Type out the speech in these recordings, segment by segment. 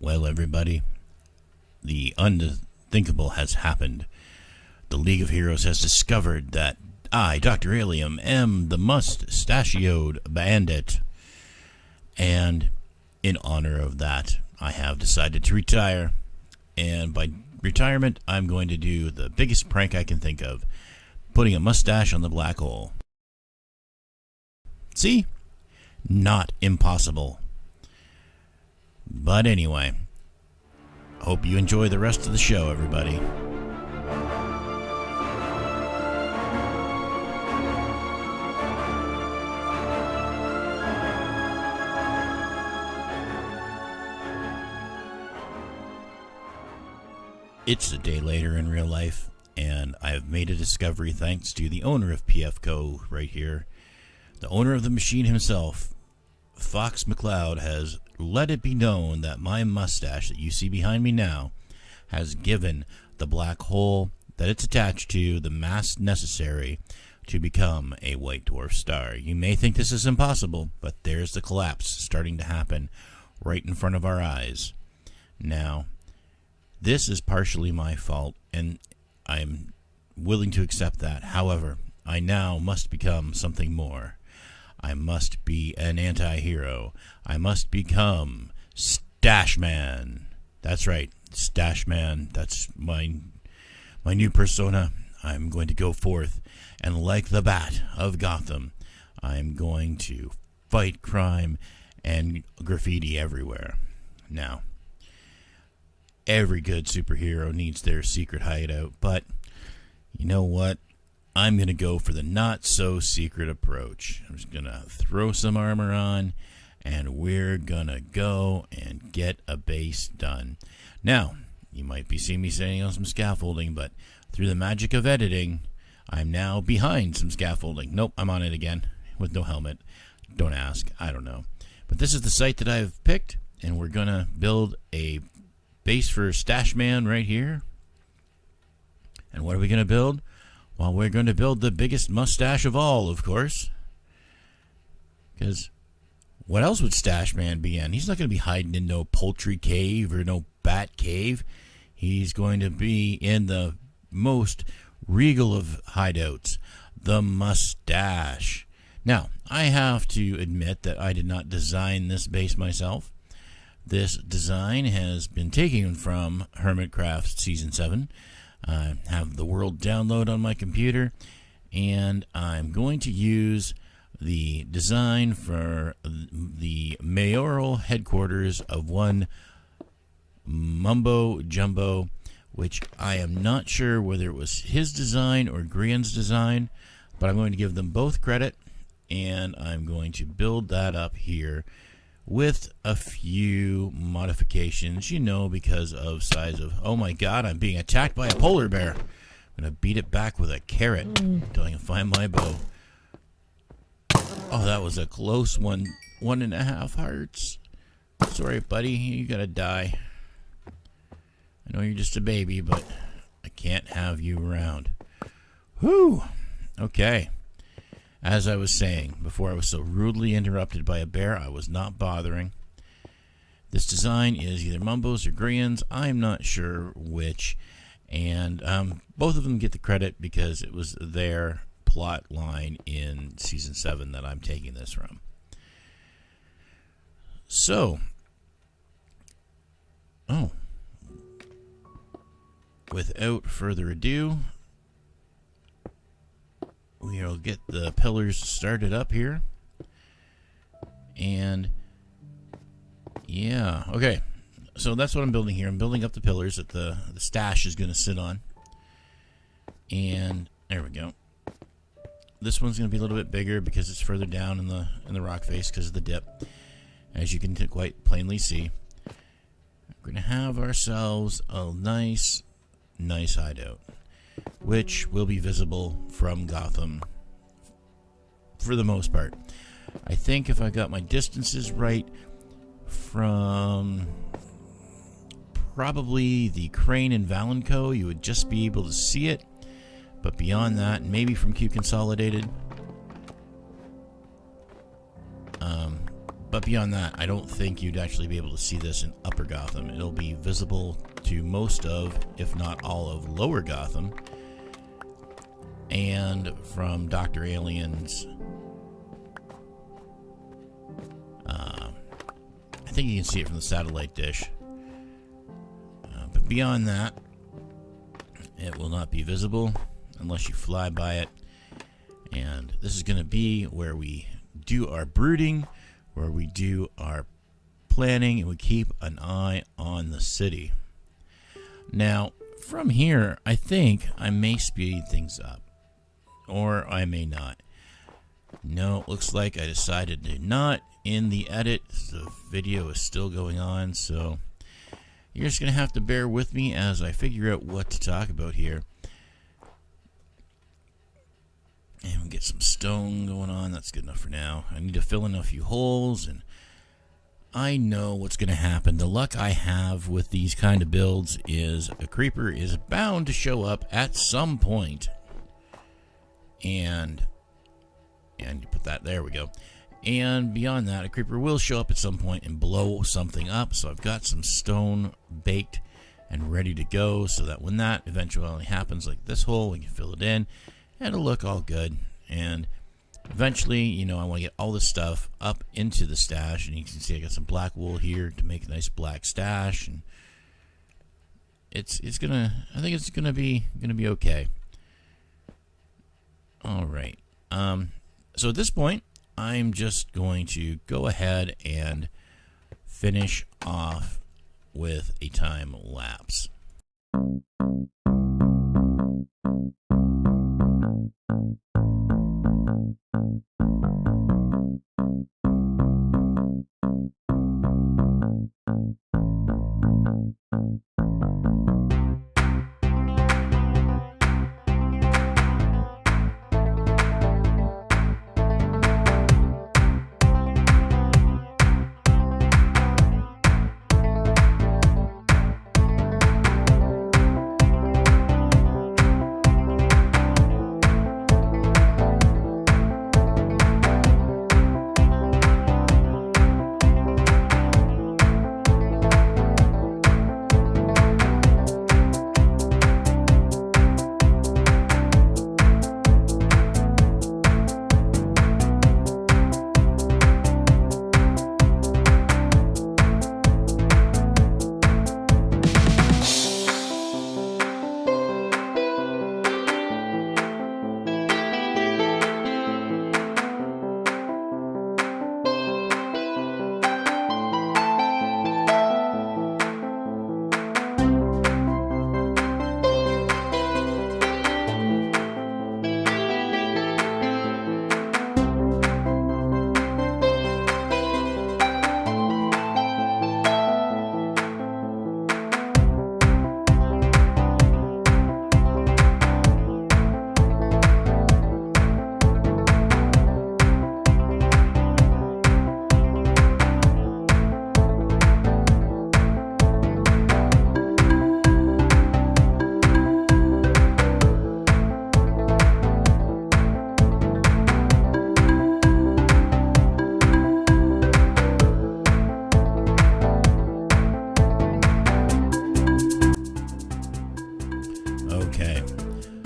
Well, everybody, the unthinkable has happened. The League of Heroes has discovered that I, Dr. Alien, am the Mustachioed Bandit. And in honor of that, I have decided to retire. And by retirement, I'm going to do the biggest prank I can think of, putting a mustache on the black hole. See? Not impossible. But anyway, hope you enjoy the rest of the show, everybody. It's a day later in real life, and I have made a discovery thanks to the owner of PFCo right here. The owner of the machine himself, Fox McCloud, has let it be known that my mustache that you see behind me now has given the black hole that it's attached to the mass necessary to become a white dwarf star. You may think this is impossible, but there's the collapse starting to happen right in front of our eyes. Now, this is partially my fault, and I'm willing to accept that. However, I now must become something more. I must be an anti-hero. I must become Stache-man. That's right, Stache-man. That's my new persona. I'm going to go forth, and like the Bat of Gotham, I'm going to fight crime and graffiti everywhere. Now, every good superhero needs their secret hideout, but you know what? I'm going to go for the not-so-secret approach. I'm just going to throw some armor on, and we're going to go and get a base done. Now, you might be seeing me standing on some scaffolding, but through the magic of editing, I'm now behind some scaffolding. Nope, I'm on it again with no helmet. Don't ask. I don't know. But this is the site that I've picked, and we're going to build a base for Stache-man right here. And what are we going to build? Well, we're going to build the biggest mustache of all, of course. Because what else would Stache-man be in? He's not going to be hiding in no poultry cave or no bat cave. He's going to be in the most regal of hideouts, the mustache. Now, I have to admit that I did not design this base myself. This design has been taken from Hermitcraft Season 7. I have the world download on my computer, and I'm going to use the design for the mayoral headquarters of one Mumbo Jumbo, which I am not sure whether it was his design or Grian's design, but I'm going to give them both credit, and I'm going to build that up here with a few modifications, you know, because of size of... Oh my god, I'm being attacked by a polar bear. I'm going to beat it back with a carrot until I can find my bow. Oh, that was a close one. 1.5 hearts. Sorry, buddy, you gotta die. I know you're just a baby, but I can't have you around. Whew. Okay. As I was saying, before I was so rudely interrupted by a bear, I was not bothering. This design is either Mumbo's or Grian's. I'm not sure which. And both of them get the credit because it was their plot line in Season 7 that I'm taking this from. So, without further ado, we'll get the pillars started up here. And yeah, okay. So that's what I'm building here. I'm building up the pillars that the stash is going to sit on. And there we go. This one's going to be a little bit bigger because it's further down in the rock face because of the dip, as you can quite plainly see. We're going to have ourselves a nice hideout, which will be visible from Gotham for the most part. I think if I got my distances right, from probably the crane in Valenco, you would just be able to see it. But beyond that, maybe from Q Consolidated. But beyond that, I don't think you'd actually be able to see this in Upper Gotham. It'll be visible to most of, if not all of, Lower Gotham. And from Dr. Alien's... I think you can see it from the satellite dish. But beyond that, it will not be visible unless you fly by it. And this is going to be where we do our brooding, where we do our planning, and we keep an eye on the city. Now, from here, I think I may speed things up. Or I may not. No, it looks like I decided to not. In the edit, the video is still going on, so you're just going to have to bear with me as I figure out what to talk about here. And we'll get some stone going on. That's good enough for now. I need to fill in a few holes, and I know what's going to happen. The luck I have with these kind of builds is a creeper is bound to show up at some point. And you put that, there we go. And beyond that, a creeper will show up at some point and blow something up. So I've got some stone baked and ready to go so that when that eventuality happens, like this hole, we can fill it in and it'll look all good. And eventually, you know, I want to get all this stuff up into the stash. And you can see I got some black wool here to make a nice black stash. And I think it's gonna be okay. All right. So at this point, I'm just going to go ahead and finish off with a time lapse.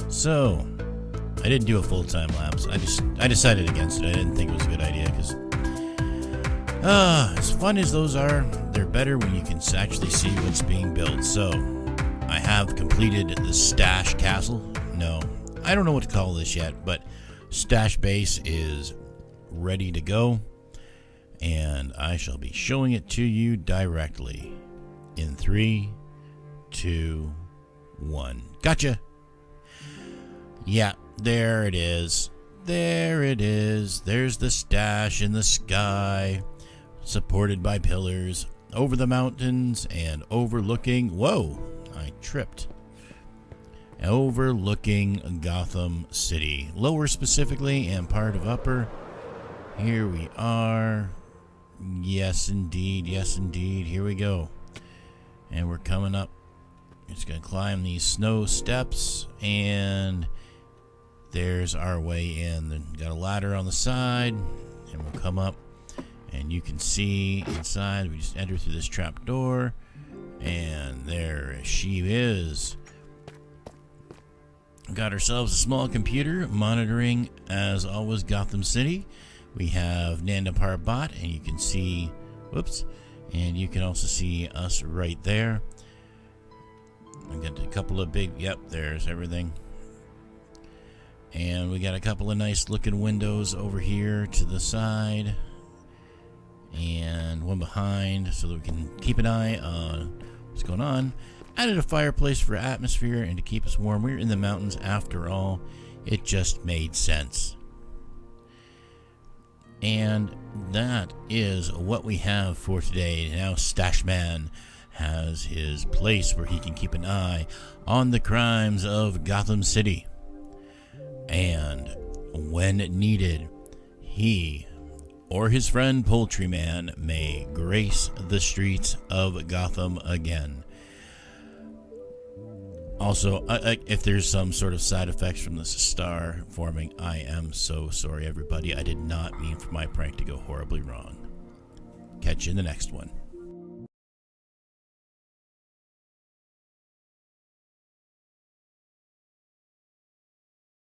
So, I didn't do a full time lapse. I decided against it. I didn't think it was a good idea because, as fun as those are, they're better when you can actually see what's being built. So, I have completed the Stache Castle. No, I don't know what to call this yet, but Stache Base is ready to go, and I shall be showing it to you directly in 3, 2, 1. Gotcha! Yeah, there it is. There it is. There's the stash in the sky, supported by pillars, over the mountains and overlooking... Whoa, I tripped. Overlooking Gotham City. Lower specifically and part of Upper. Here we are. Yes, indeed. Yes, indeed. Here we go. And we're coming up. Just going to climb these snow steps and... there's our way in. Then got a ladder on the side, and we'll come up And you can see inside, we just enter through this trap door, and there she is. Got ourselves a small computer monitoring, as always, Gotham City. We have Nanda Parbat, and you can see, whoops, and you can also see us right there. I got a couple of big, yep, there's everything. And we got a couple of nice looking windows over here to the side, and one behind, so that we can keep an eye on what's going on. Added a fireplace for atmosphere and to keep us warm. We're in the mountains after all. It just made sense. And that is what we have for today. Now Stache-man has his place where he can keep an eye on the crimes of Gotham City. And when needed, he or his friend Poultryman may grace the streets of Gotham again. Also, if there's some sort of side effects from this star forming, I am so sorry, everybody. I did not mean for my prank to go horribly wrong. Catch you in the next one.